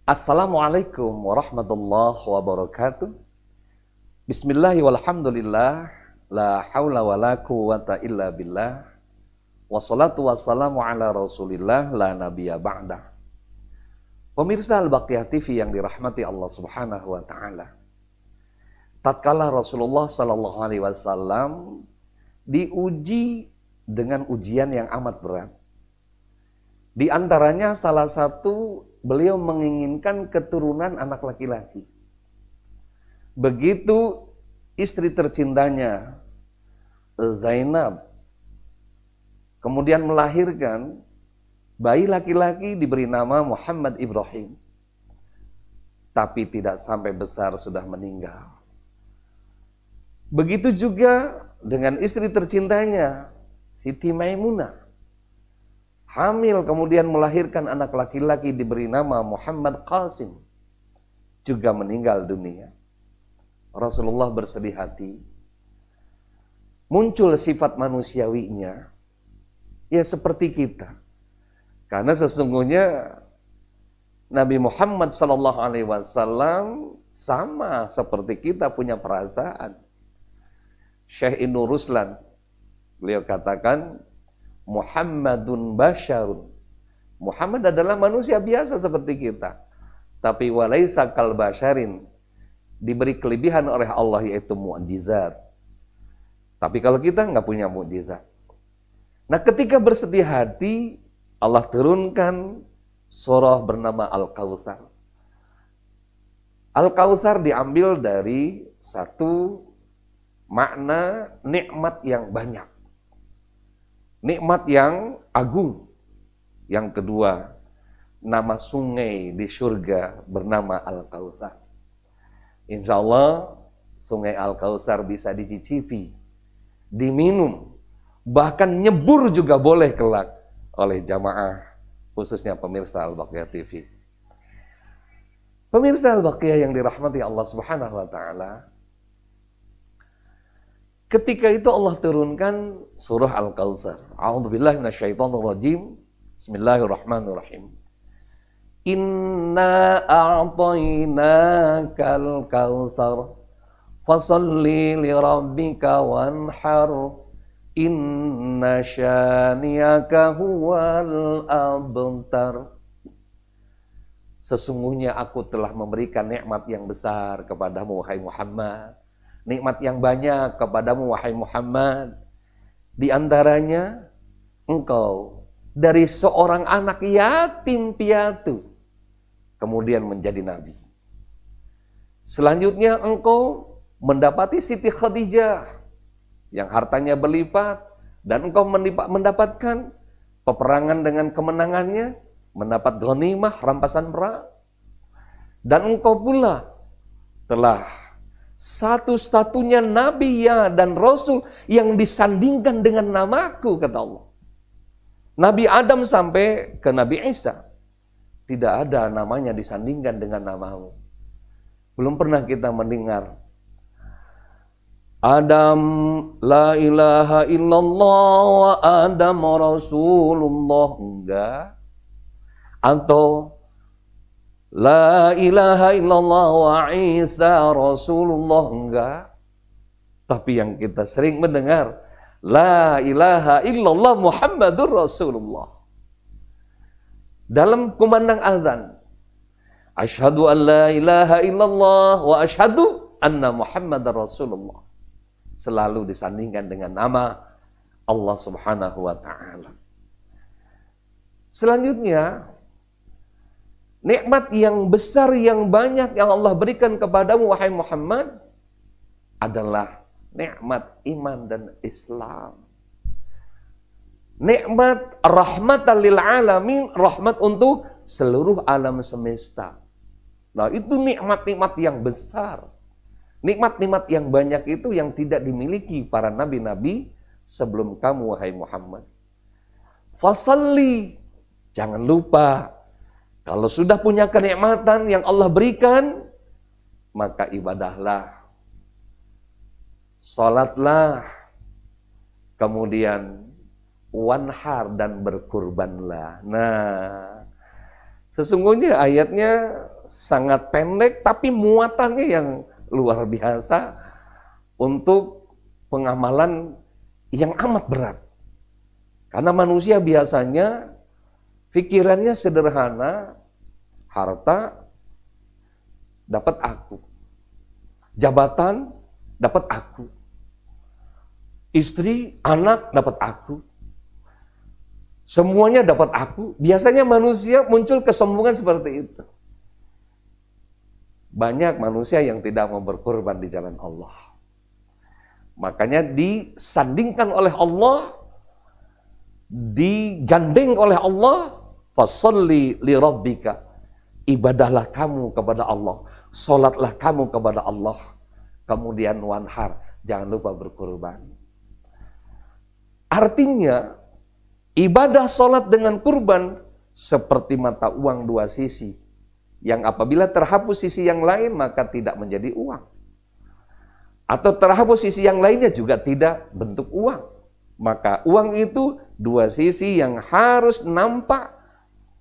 Assalamualaikum warahmatullahi wabarakatuh. Bismillahi walhamdulillah. La hawla wa la quwata illa billah. Wassalatu wassalamu ala rasulillah la nabiyya ba'dah. Pemirsa Al-Baqiyah TV yang dirahmati Allah subhanahu wa ta'ala. Tatkala Rasulullah sallallahu alaihi wasallam diuji dengan ujian yang amat berat. Di antaranya salah satu, beliau menginginkan keturunan anak laki-laki. Begitu istri tercintanya Zainab kemudian melahirkan bayi laki-laki diberi nama Muhammad Ibrahim, tapi tidak sampai besar sudah meninggal. Begitu juga dengan istri tercintanya Siti Maimunah, hamil kemudian melahirkan anak laki-laki diberi nama Muhammad Qasim, juga meninggal dunia. Rasulullah bersedih hati. Muncul sifat manusiawinya, ya seperti kita. Karena sesungguhnya Nabi Muhammad SAW sama seperti kita punya perasaan. Syekh Ibnu Ruslan, beliau katakan, Muhammadun basyarun. Muhammad adalah manusia biasa seperti kita. Tapi walaisa kal basyarin, diberi kelebihan oleh Allah yaitu mukjizat. Tapi kalau kita nggak punya mukjizat. Nah, ketika bersedih hati, Allah turunkan surah bernama Al-Kautsar. Al-Kautsar diambil dari satu makna nikmat yang banyak. Nikmat yang agung. Yang kedua, nama sungai di surga bernama Al-Kautsar. Insya Allah sungai Al-Kautsar bisa dicicipi, diminum, bahkan nyebur juga boleh kelak oleh jamaah, khususnya pemirsa Al-Baqiyah TV. Pemirsa Al-Baqiyah yang dirahmati Allah Subhanahu wa ta'ala, ketika itu Allah turunkan surah Al-Kautsar. A'udzubillahi minasyaitonirrajim. Bismillahirrahmanirrahim. Inna a'tainakal kautsar fasalli lirabbika wanhar inna syani'aka huwal abtar. Sesungguhnya aku telah memberikan nikmat yang besar kepadamu wahai Muhammad. Nikmat yang banyak kepadamu wahai Muhammad. Di antaranya engkau dari seorang anak yatim piatu kemudian menjadi nabi. Selanjutnya engkau mendapati Siti Khadijah yang hartanya berlipat dan engkau mendapatkan peperangan dengan kemenangannya, mendapat ghanimah, rampasan perang. Dan engkau pula telah satu-satunya nabi ya dan rasul yang disandingkan dengan namaku, kata Allah. Nabi Adam sampai ke Nabi Isa, tidak ada namanya disandingkan dengan namamu. Belum pernah kita mendengar Adam la ilaha illallah wa Adam rasulullah, enggak. Atau la ilaha illallah wa Isa rasulullah, enggak. Tapi yang kita sering mendengar la ilaha illallah Muhammadur Rasulullah. Dalam kumandang azan, asyhadu an la ilaha illallah wa asyhadu anna Muhammadar Rasulullah, selalu disandingkan dengan nama Allah Subhanahu wa ta'ala. Selanjutnya, nikmat yang besar yang banyak yang Allah berikan kepadamu wahai Muhammad adalah nikmat iman dan Islam. Nikmat rahmatan lil alamin, rahmat untuk seluruh alam semesta. Nah, itu nikmat-nikmat yang besar. Nikmat-nikmat yang banyak itu yang tidak dimiliki para nabi-nabi sebelum kamu wahai Muhammad. Fasalli, jangan lupa, kalau sudah punya kenikmatan yang Allah berikan, maka ibadahlah. Salatlah, kemudian wanhar dan berkurbanlah. Nah, sesungguhnya ayatnya sangat pendek tapi muatannya yang luar biasa untuk pengamalan yang amat berat. Karena manusia biasanya pikirannya sederhana, harta dapat aku, jabatan dapat aku, istri, anak dapat aku, semuanya dapat aku. Biasanya manusia muncul kesombongan seperti itu. Banyak manusia yang tidak mau berkorban di jalan Allah. Makanya disandingkan oleh Allah, digandeng oleh Allah, fasholli li rabbika, ibadahlah kamu kepada Allah, salatlah kamu kepada Allah, kemudian wanhar, jangan lupa berkorban. Artinya ibadah salat dengan kurban seperti mata uang dua sisi, yang apabila terhapus sisi yang lain maka tidak menjadi uang, atau terhapus sisi yang lainnya juga tidak bentuk uang. Maka uang itu dua sisi yang harus nampak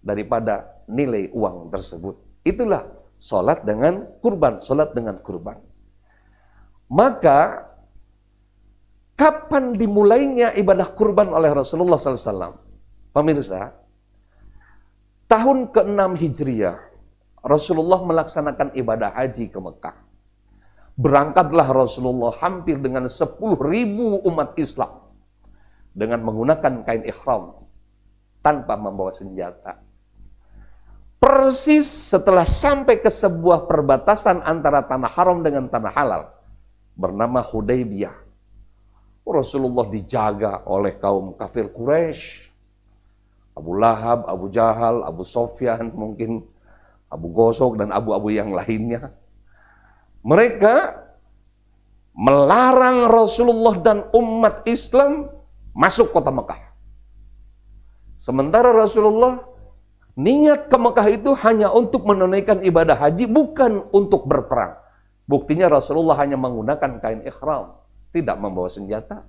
daripada nilai uang tersebut. Itulah sholat dengan kurban, sholat dengan kurban. Maka kapan dimulainya ibadah kurban oleh Rasulullah SAW? Pemirsa, tahun ke-6 Hijriah, Rasulullah melaksanakan ibadah haji ke Mekah. Berangkatlah Rasulullah hampir dengan 10.000 umat Islam dengan menggunakan kain ihram tanpa membawa senjata. Persis setelah sampai ke sebuah perbatasan antara tanah haram dengan tanah halal bernama Hudaybiyah, Rasulullah dijaga oleh kaum kafir Quraisy, Abu Lahab, Abu Jahal, Abu Sofyan, mungkin Abu Gosok dan abu-abu yang lainnya. Mereka melarang Rasulullah dan umat Islam masuk kota Mekah. Sementara Rasulullah niat ke Mekah itu hanya untuk menunaikan ibadah haji, bukan untuk berperang. Buktinya Rasulullah hanya menggunakan kain ihram, tidak membawa senjata.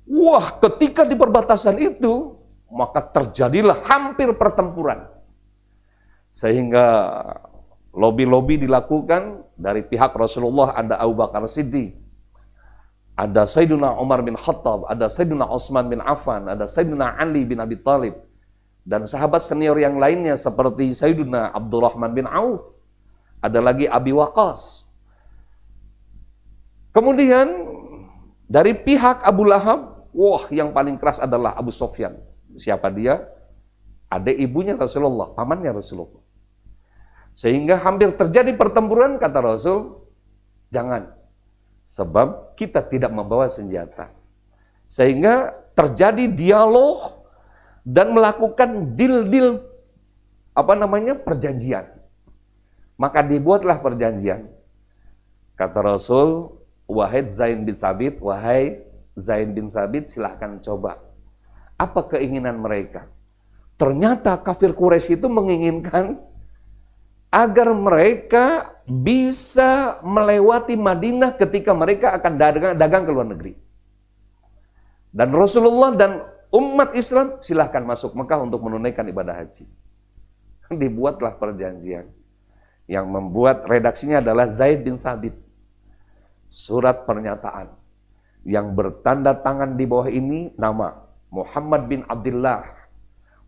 Wah, ketika di perbatasan itu, maka terjadilah hampir pertempuran. Sehingga lobi-lobi dilakukan dari pihak Rasulullah, ada Abu Bakar Siddiq, ada Sayyidina Umar bin Khattab, ada Sayyidina Utsman bin Affan, ada Sayyidina Ali bin Abi Thalib, dan sahabat senior yang lainnya seperti Sayyidina Abdurrahman bin Auf, ada lagi Abi Waqqas. Kemudian dari pihak Abu Lahab, wah yang paling keras adalah Abu Sofyan. Siapa dia? Adik ibunya Rasulullah, pamannya Rasulullah. Sehingga hampir terjadi pertempuran, kata Rasul, jangan, sebab kita tidak membawa senjata. Sehingga terjadi dialog dan melakukan deal-deal, perjanjian. Maka dibuatlah perjanjian. Kata Rasul, wahai Zaid bin Sabit, silahkan coba. Apa keinginan mereka? Ternyata kafir Quraisy itu menginginkan agar mereka bisa melewati Madinah ketika mereka akan dagang ke luar negeri. Dan Rasulullah dan umat Islam silahkan masuk Mekah untuk menunaikan ibadah haji. Dibuatlah perjanjian. Yang membuat redaksinya adalah Zaid bin Sabit. Surat pernyataan. Yang bertanda tangan di bawah ini nama Muhammad bin Abdullah.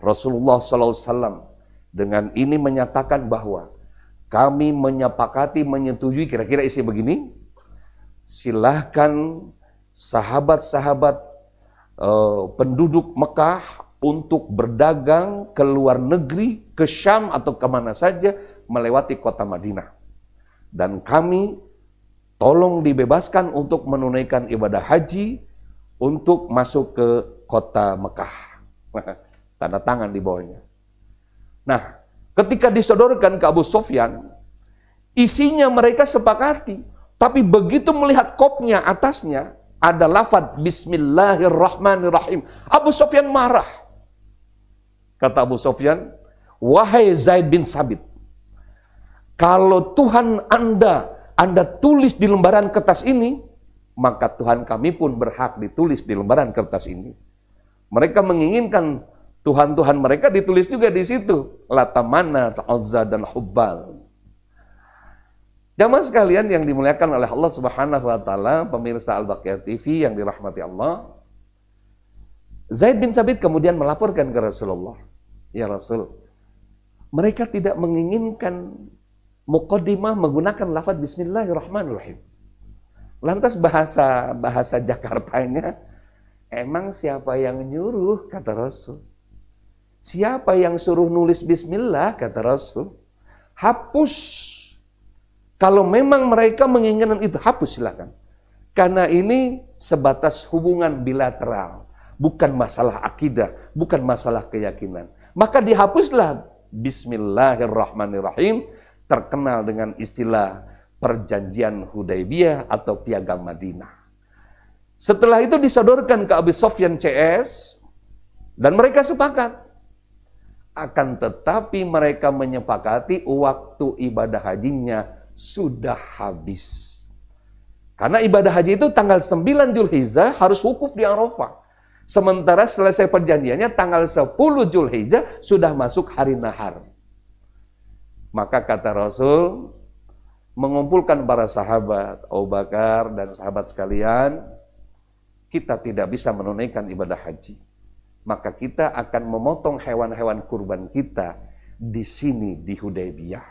Rasulullah SAW dengan ini menyatakan bahwa kami menyepakati, menyetujui, kira-kira isi begini, silahkan sahabat-sahabat penduduk Mekah untuk berdagang ke luar negeri, ke Syam atau kemana saja, melewati kota Madinah. Dan kami tolong dibebaskan untuk menunaikan ibadah haji untuk masuk ke kota Mekah. Tanda tangan di bawahnya. Nah, ketika disodorkan ke Abu Sofyan, isinya mereka sepakati. Tapi begitu melihat kopnya atasnya, ada lafaz Bismillahirrahmanirrahim. Abu Sofyan marah. Kata Abu Sofyan, wahai Zaid bin Sabit, kalau Tuhan Anda tulis di lembaran kertas ini, maka Tuhan kami pun berhak ditulis di lembaran kertas ini. Mereka menginginkan Tuhan-Tuhan mereka ditulis juga di situ. Lata, Manat, Uzza, dan Hubbal. Jamaah sekalian yang dimuliakan oleh Allah Subhanahu wa taala, pemirsa Al-Baqiyah TV yang dirahmati Allah. Zaid bin Sabit kemudian melaporkan ke Rasulullah, "Ya Rasul, mereka tidak menginginkan muqaddimah menggunakan lafaz Bismillahirrahmanirrahim. Lantas bahasa Jakartanya, emang siapa yang nyuruh?" kata Rasul. "Siapa yang suruh nulis Bismillah?" kata Rasul. "Hapus. Kalau memang mereka menginginkan itu, hapus silakan. Karena ini sebatas hubungan bilateral, bukan masalah akidah, bukan masalah keyakinan. Maka dihapuslah Bismillahirrahmanirrahim, terkenal dengan istilah perjanjian Hudaybiyah atau piagam Madinah. Setelah itu disodorkan ke Abu Sufyan CS, dan mereka sepakat. Akan tetapi mereka menyepakati waktu ibadah hajinya sudah habis. Karena ibadah haji itu tanggal 9 Dzulhijjah harus wukuf di Arafah. Sementara selesai perjanjiannya tanggal 10 Dzulhijjah sudah masuk hari nahar. Maka kata Rasul, mengumpulkan para sahabat, Abu Bakar dan sahabat sekalian, kita tidak bisa menunaikan ibadah haji. Maka kita akan memotong hewan-hewan kurban kita di sini di Hudaybiyah.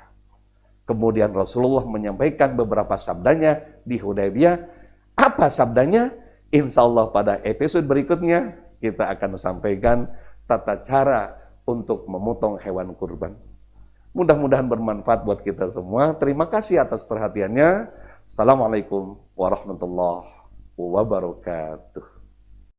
Kemudian Rasulullah menyampaikan beberapa sabdanya di Hudaybiyah. Apa sabdanya? Insya Allah pada episode berikutnya kita akan sampaikan tata cara untuk memotong hewan kurban. Mudah-mudahan bermanfaat buat kita semua. Terima kasih atas perhatiannya. Assalamualaikum warahmatullahi wabarakatuh.